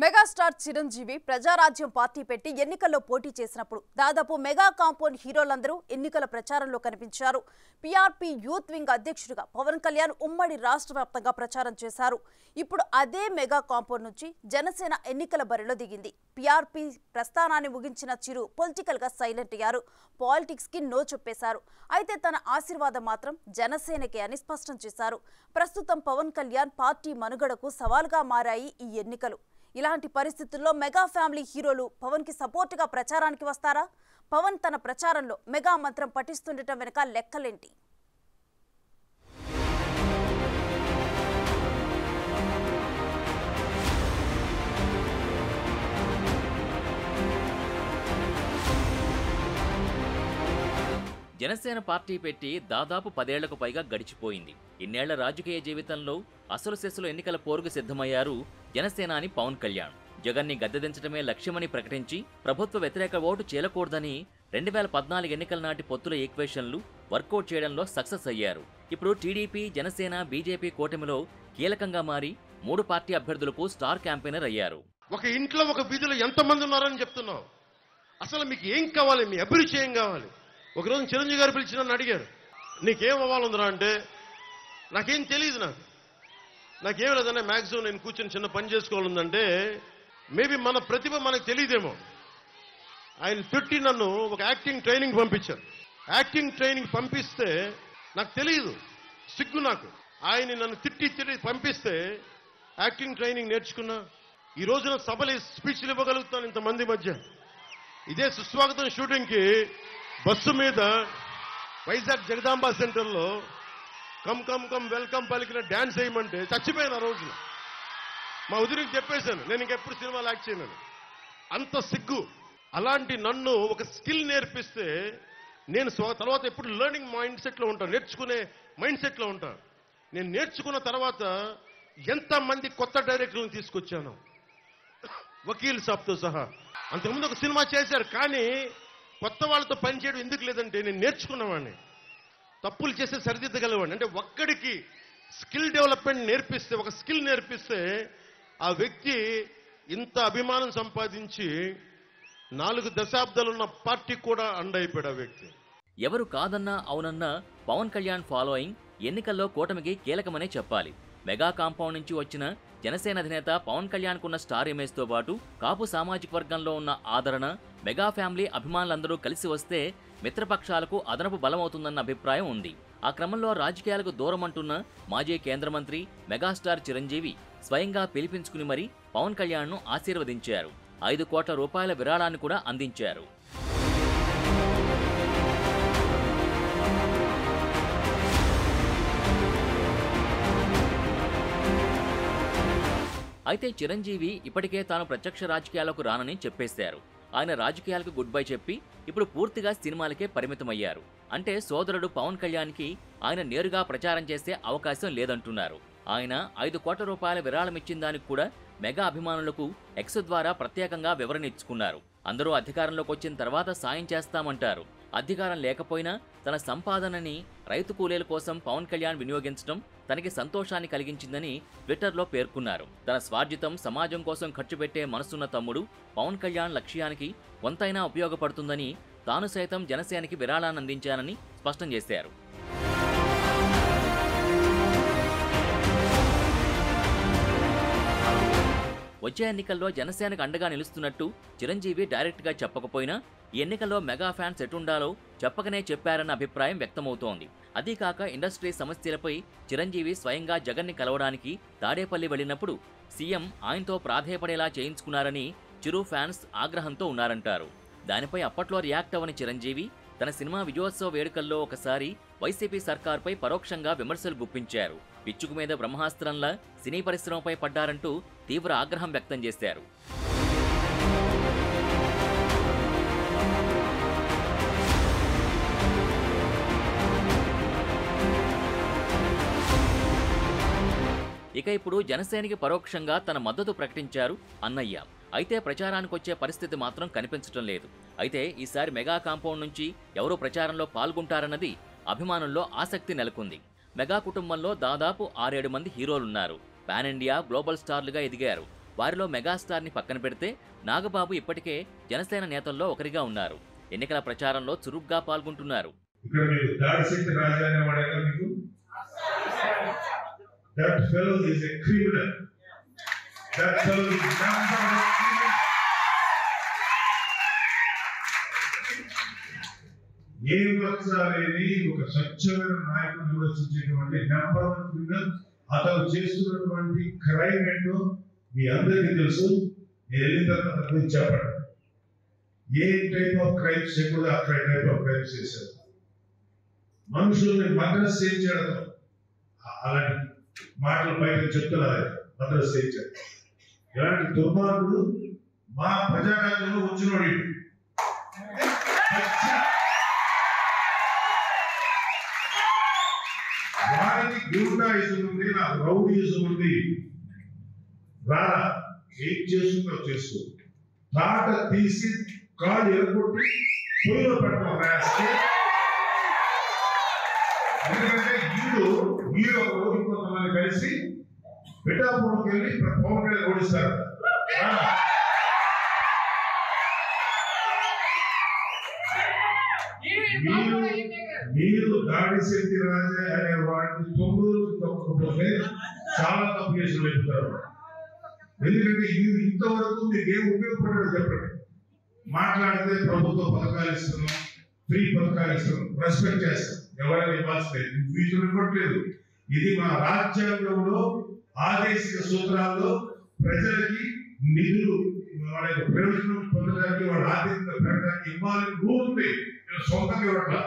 Megastar Chiranjeevi Prajarajyam party పెట్టి ఎన్నికల్లో పోటీ చేసినప్పుడు దాదాపు మెగా కాంపౌండ్ హీరోలందరూ ఎన్నికల ప్రచారంలో కనిపించారు. పీఆర్పీ యూత్ వింగ్ అధ్యక్షుడిగా పవన్ కళ్యాణ్ ఉమ్మడి రాష్ట్ర వ్యాప్తంగా ప్రచారం చేశారు. ఇప్పుడు అదే మెగా కాంపౌండ్ నుంచి జనసేన ఎన్నికల బరిలో దిగింది. పీఆర్పీ ప్రస్థానాన్ని ముగించిన చిరు పొలిటికల్ గా సైలెంట్ అయ్యారు. పాలిటిక్స్ కి నో చెప్పేశారు. అయితే తన ఆశీర్వాదం మాత్రం జనసేనకే అని స్పష్టం చేశారు. ప్రస్తుతం పవన్ కళ్యాణ్ పార్టీ మనుగడకు సవాల్గా మారాయి ఈ ఎన్నికలు. ఇలాంటి పరిస్థితుల్లో మెగా ఫ్యామిలీ హీరోలు పవన్ కి సపోర్ట్ గా ప్రచారానికి వస్తారా? పవన్ తన ప్రచారంలో మెగా మంత్రం పఠిస్తుండటం వెనుక లెక్కలేంటి? జనసేన పార్టీ పెట్టి దాదాపు 10 ఏళ్లకు పైగా గడిచిపోయింది. ఇన్నేళ్ల రాజకీయ జీవితంలో అసలు సెసలు ఎన్నికల పోరుకు సిద్ధమయ్యారు జనసేనాని పవన్ కళ్యాణ్. జగన్ని గద్దెదించడమే లక్ష్యమని ప్రకటించి ప్రభుత్వ వ్యతిరేక ఓటు చేయకూడదని 2014 ఎన్నికల నాటి పొత్తుల ఈక్వేషన్లు వర్కౌట్ చేయడంలో సక్సెస్ అయ్యారు. ఇప్పుడు టీడీపీ, జనసేన, బీజేపీ కూటమిలో కీలకంగా మారి 3 పార్టీ అభ్యర్థులకు స్టార్ క్యాంపెయినర్ అయ్యారు. ఒక ఇంట్లో ఒక వీధిలో ఎంతమంది ఉన్నారని చెప్తున్నావు? అసలు మీకు ఏం కావాలి? మీ అభిరుచి ఏం కావాలి? ఒకరోజు చిరంజీవి గారు పిలిచి నన్ను అడిగారు, నీకేం అవ్వాలందరా అంటే నాకేం తెలియదు, నాకేం లేదన్నా మ్యాక్సిమం నేను కూర్చొని చిన్న పని చేసుకోవాలందంటే మేబీ మన ప్రతిభ మనకు తెలియదేమో. ఆయన పెట్టి నన్ను ఒక యాక్టింగ్ ట్రైనింగ్ పంపించారు. యాక్టింగ్ ట్రైనింగ్ పంపిస్తే నాకు తెలియదు, సిగ్గు నాకు. ఆయన నన్ను తిట్టి పంపిస్తే యాక్టింగ్ ట్రైనింగ్ నేర్చుకున్నా. ఈ రోజున సభలు స్పీచ్లు ఇవ్వగలుగుతాను ఇంతమంది మధ్య. ఇదే సుస్వాగతం షూటింగ్కి బస్సు మీద వైజాగ్ జగదాంబ సెంటర్లో కమ్ కమ్ కమ్ వెల్కమ్ పలికిన డాన్స్ వేయమంటే చచ్చిపోయాను ఆ రోజున. మా ఉదిరికి చెప్పేశాను, నేను ఇంకెప్పుడు సినిమాలు యాక్ట్ చేయను. అంత సిగ్గు. అలాంటి నన్ను ఒక స్కిల్ నేర్పిస్తే నేను తర్వాత ఎప్పుడు లెర్నింగ్ మైండ్ సెట్లో ఉంటాను, నేర్చుకునే మైండ్ సెట్లో ఉంటాను. నేను నేర్చుకున్న తర్వాత ఎంతమంది కొత్త డైరెక్టర్లను తీసుకొచ్చాను, వకీల్ సాబ్తో సహా. అంతకుముందు ఒక సినిమా చేశారు, కానీ కొత్త వాళ్ళతో పనిచేయడం ఎందుకు లేదంటే నేను నేర్చుకున్నవాడిని, తప్పులు చేస్తే సరిదిద్దగలవాడిని. అంటే ఒక్కడికి స్కిల్ డెవలప్మెంట్ నేర్పిస్తే, ఒక స్కిల్ నేర్పిస్తే ఆ వ్యక్తి ఇంత అభిమానం సంపాదించి 4 దశాబ్దాలున్న పార్టీ కూడా అండైపోయాడు ఆ వ్యక్తి. ఎవరు కాదన్నా అవునన్నా పవన్ కళ్యాణ్ ఫాలోయింగ్ ఎన్నికల్లో కూటమికి కీలకమనే చెప్పాలి. మెగా కాంపౌండ్ నుంచి వచ్చిన జనసేన అధినేత పవన్ కళ్యాణ్ కున్న స్టార్ ఇమేజ్ తో పాటు కాపు సామాజిక వర్గంలో ఉన్న ఆదరణ, మెగా ఫ్యామిలీ అభిమానులందరూ కలిసి వస్తే మిత్రపక్షాలకు అదనపు బలమవుతుందన్న అభిప్రాయం ఉంది. ఆ క్రమంలో రాజకీయాలకు దూరం అంటున్న మాజీ కేంద్ర మంత్రి మెగాస్టార్ చిరంజీవి స్వయంగా పిలిపించుకుని మరీ పవన్ కళ్యాణ్ ను ఆశీర్వదించారు. 5 కోట్ల రూపాయల విరాళాన్ని కూడా అందించారు. అయితే చిరంజీవి ఇప్పటికే తాను ప్రత్యక్ష రాజకీయాలకు రానని చెప్పేశారు. ఆయన రాజకీయాలకు గుడ్ బై చెప్పి ఇప్పుడు పూర్తిగా సినిమాలకే పరిమితమయ్యారు. అంటే సోదరుడు పవన్ కళ్యాణ్కి ఆయన నేరుగా ప్రచారం చేసే అవకాశం లేదంటున్నారు. ఆయన 5 కోట్ల రూపాయల విరాళమిచ్చిన దానికి కూడా మెగా అభిమానులకు ఎక్స్ ద్వారా ప్రత్యేకంగా వివరణ ఇచ్చుకున్నారు. అందరూ అధికారంలోకి వచ్చిన తర్వాత సాయం చేస్తామంటారు. అధికారం లేకపోయినా తన సంపాదనని రైతు కూలీల కోసం పవన్ కళ్యాణ్ వినియోగించడం తనకి సంతోషాన్ని కలిగించిందని ట్విట్టర్లో పేర్కొన్నారు. తన స్వార్జితం సమాజం కోసం ఖర్చు పెట్టే మనసున్న తమ్ముడు పవన్ కళ్యాణ్ లక్ష్యానికి కొంతైనా ఉపయోగపడుతుందని తాను సైతం జనసేనకి విరాళాన్ని అందించానని స్పష్టం చేశారు. వచ్చే ఎన్నికల్లో జనసేనకు అండగా నిలుస్తున్నట్టు చిరంజీవి డైరెక్ట్ గా చెప్పకపోయినా ఈ ఎన్నికల్లో మెగా ఫ్యాన్స్ ఎటుండాలో చెప్పకనే చెప్పారన్న అభిప్రాయం వ్యక్తమవుతోంది. అదీకాక ఇండస్ట్రీ సమస్యలపై చిరంజీవి స్వయంగా జగన్ని కలవడానికి తాడేపల్లి వెళ్లినప్పుడు సీఎం ఆయనతో ప్రాధేయపడేలా చేయించుకున్నారని చిరు ఫ్యాన్స్ ఆగ్రహంతో ఉన్నారంటారు. దానిపై అప్పట్లో రియాక్ట్ అవ్వని చిరంజీవి తన సినిమా విజయోత్సవ వేడుకల్లో ఒకసారి వైసీపీ సర్కార్పై పరోక్షంగా విమర్శలు గుప్పించారు. పిచ్చుకు మీద బ్రహ్మాస్త్రంలా సినీ పరిశ్రమపై పడ్డారంటూ తీవ్ర ఆగ్రహం వ్యక్తం చేశారు. ఇక ఇప్పుడు జనసేనకి పరోక్షంగా తన మద్దతు ప్రకటించారు అన్నయ్య. అయితే ప్రచారానికొచ్చే పరిస్థితి మాత్రం కనిపించటం లేదు. అయితే ఈసారి మెగా కాంపౌండ్ నుంచి ఎవరు ప్రచారంలో పాల్గొంటారన్నది అభిమానుల్లో ఆసక్తి నెలకొంది. మెగా కుటుంబంలో దాదాపు 6-7 మంది హీరోలున్నారు. పాన్ ఇండియా గ్లోబల్ స్టార్లుగా ఎదిగారు. వారిలో మెగాస్టార్ని పక్కన పెడితే నాగబాబు ఇప్పటికే జనసేన నేతల్లో ఒకరిగా ఉన్నారు. ఎన్నికల ప్రచారంలో చురుగ్గా పాల్గొంటున్నారు. ఇక్కడ మీకు దాడిశెట్టి రాజా అనేవాడేగా మీకు that fellow is a criminal. That fellow is not ఏ వర్షాలేని ఒక స్వచ్ఛమైన నాయకుడు నిర్వచించేటువంటి నెంబర్ 1 క్రిమినల్. అతను చేస్తున్నటువంటి క్రైమ్ ఏంటో మీ అందరికీ తెలుసు. నేను వెళ్ళిన తర్వాత అతని గురించి చెప్పండి. ఏ టైప్ ఆఫ్ క్రైమ్స్ చేయకూడదు ఆ టైప్ ఆఫ్ క్రైమ్స్ చేశారు. మనుషుల్ని మద్రస్ చేయించాడు. అలాంటి మాటలు బయట చెప్తున్నారు. మద్రస్ చేయించాడు. ఇలాంటి దుర్మార్గుడు మా ప్రజారాజ్యంలో వచ్చినోడు. వారికి గూండాయిజం ఉంది, నాకు రౌడీయిజం ఉంది. రారా ఏం చేసుకుంటో చేసుకో. తాట తీసి కాళ్ళు ఎరగొట్టి పొయ్యిలో పెట్టడం రాస్తే. ఎందుకంటే వీడు ఒక రోజు కొంతమంది కలిసి పిఠాపురంకి వెళ్ళి పవన్ కళ్యాణ్ ఓడిస్తారు. మీరు దాడిశెట్టి రాజా అనే వాడిని 9 రోజులు తప్పకపోతే చాలా తప్పు చేసి వెళ్తారు. ఎందుకంటే ఇది ఇంతవరకు మీకు ఏం ఉపయోగపడదు చెప్పండి. మాట్లాడితే ప్రభుత్వ పథకాలు ఇస్తున్నాం, ఫ్రీ పథకాలు ఇస్తున్నాం, రెస్పెక్ట్ చేస్తాం. ఎవరైనా ఇవ్వాల్సింది వీటిని ఇవ్వట్లేదు. ఇది మా రాజ్యాంగంలో ఆదేశిక సూత్రాల్లో ప్రజలకి నిధులు వాళ్ళ ప్రయోజనం పొందడానికి వాళ్ళ ఆర్థికంగా పెరగడానికి ఇవ్వాలని రూల్ ఉంది. సొంతంగా ఇవ్వట్లా.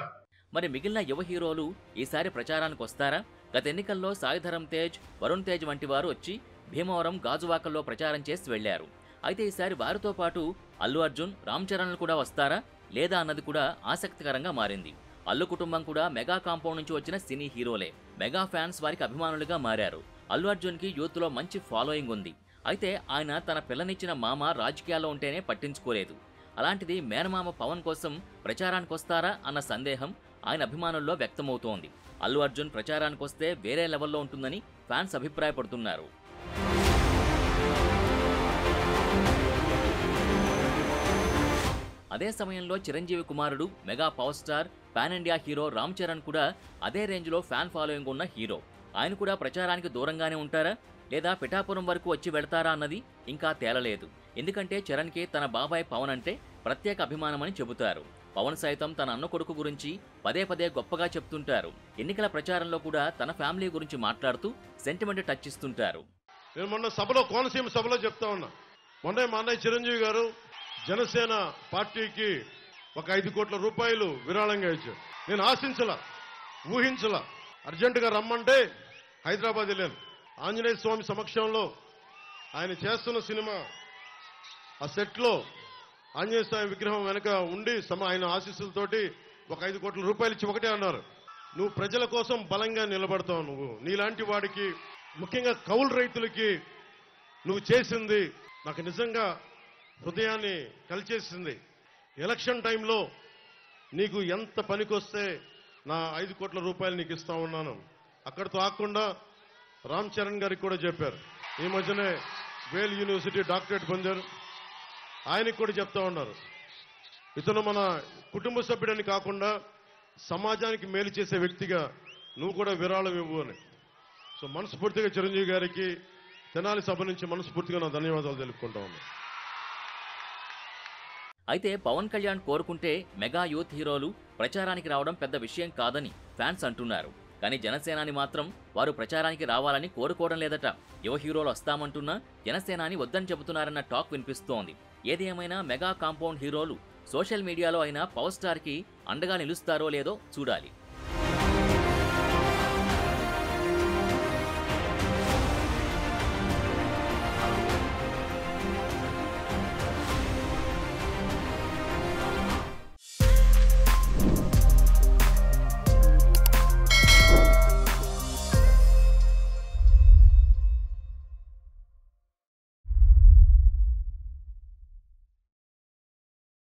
మరి మిగిలిన యువ హీరోలు ఈసారి ప్రచారానికి వస్తారా? గత ఎన్నికల్లో సాయి ధరమ్ తేజ్, వరుణ్ తేజ్ వంటి వారు వచ్చి భీమవరం, గాజువాకల్లో ప్రచారం చేసి వెళ్లారు. అయితే ఈసారి వారితో పాటు అల్లు అర్జున్, రామ్ చరణ్లు కూడా వస్తారా లేదా అన్నది కూడా ఆసక్తికరంగా మారింది. అల్లు కుటుంబం కూడా మెగా కాంపౌండ్ నుంచి వచ్చిన సినీ హీరోలే. మెగా ఫ్యాన్స్ వారికి అభిమానులుగా మారారు. అల్లు అర్జున్కి యూత్లో మంచి ఫాలోయింగ్ ఉంది. అయితే ఆయన తన పిల్లనిచ్చిన మామ రాజకీయాల్లో ఉంటేనే పట్టించుకోలేదు. అలాంటిది మేనమామ పవన్ కోసం ప్రచారానికి వస్తారా అన్న సందేహం ఆయన అభిమానుల్లో వ్యక్తమవుతోంది. అల్లు అర్జున్ ప్రచారానికి వస్తే వేరే లెవెల్లో ఉంటుందని ఫ్యాన్స్ అభిప్రాయపడుతున్నారు. అదే సమయంలో చిరంజీవి కుమారుడు, mega power star, pan India hero Ram Charan కూడా అదే రేంజ్లో ఫ్యాన్ ఫాలోయింగ్ ఉన్న హీరో. ఆయన కూడా ప్రచారానికి దూరంగానే ఉంటారా లేదా పిఠాపురం వరకు వచ్చి వెళ్తారా అన్నది ఇంకా తేలలేదు. ఎందుకంటే చరణ్కి తన బాబాయ్ పవన్ అంటే ప్రత్యేక అభిమానమని చెబుతారు. పవన్ సైతం తన అన్న కొడుకు గురించి పదే పదే గొప్పగా చెప్తుంటారు. ఎన్నికల ప్రచారంలో కూడా తన ఫ్యామిలీ గురించి మాట్లాడుతూ సెంటిమెంట్ టచ్ ఇస్తుంటారు. నేను మొన్న సభలో, కోనసీమ సభలో చెప్తా ఉన్నా. మొన్న మా అన్నయ్య చిరంజీవి గారు జనసేన పార్టీకి ఒక 5 కోట్ల రూపాయలు విరాళంగా ఇచ్చారు. నేను ఆశించలా, ఊహించలా. అర్జెంటుగా రమ్మంటే హైదరాబాద్ వెళ్ళాను. ఆంజనేయ స్వామి సమక్షంలో ఆయన చేస్తున్న సినిమా ఆ సెట్లో ఆంజనేయ స్వామి విగ్రహం వెనక ఉండి ఆయన ఆశీస్సులతోటి ఒక 5 కోట్ల రూపాయలు ఇచ్చి ఒకటే అన్నారు, నువ్వు ప్రజల కోసం బలంగా నిలబడతావు. నువ్వు నీలాంటి వాడికి, ముఖ్యంగా కౌలు రైతులకి నువ్వు చేసింది నాకు నిజంగా హృదయాన్ని కలిచేసింది. ఎలక్షన్ టైంలో నీకు ఎంత పనికొస్తే నా 5 కోట్ల రూపాయలు నీకు ఇస్తా ఉన్నాను. అక్కడితో ఆకుండా రామ్ చరణ్ గారికి కూడా చెప్పారు. ఈ మధ్యనే వేల్ యూనివర్సిటీ డాక్టరేట్ పొందారు. ఆయనకు కూడా చెప్తా ఉన్నారు, ఇతను మన కుటుంబ సభ్యుడని కాకుండా సమాజానికి మేలు చేసే వ్యక్తిగా నువ్వు కూడా విరాళం ఇవ్వు అని. సో మనస్ఫూర్తిగా చిరంజీవి గారికి తెనాలి సభ నుంచి మనస్ఫూర్తిగా నా ధన్యవాదాలు తెలుపుకుంటా ఉన్నాను. అయితే పవన్ కళ్యాణ్ కోరుకుంటే మెగా యూత్ హీరోలు ప్రచారానికి రావడం పెద్ద విషయం కాదని ఫ్యాన్స్ అంటున్నారు. కానీ జనసేనాని మాత్రం వారు ప్రచారానికి రావాలని కోరుకోవడం లేదట. యువ హీరోలు వస్తామంటున్నా జనసేనాని వద్దని చెబుతున్నారన్న టాక్ వినిపిస్తోంది. ఏది ఏమైనా మెగా కాంపౌండ్ హీరోలు సోషల్ మీడియాలో అయినా పవర్ స్టార్కి అండగా నిలుస్తారో లేదో చూడాలి.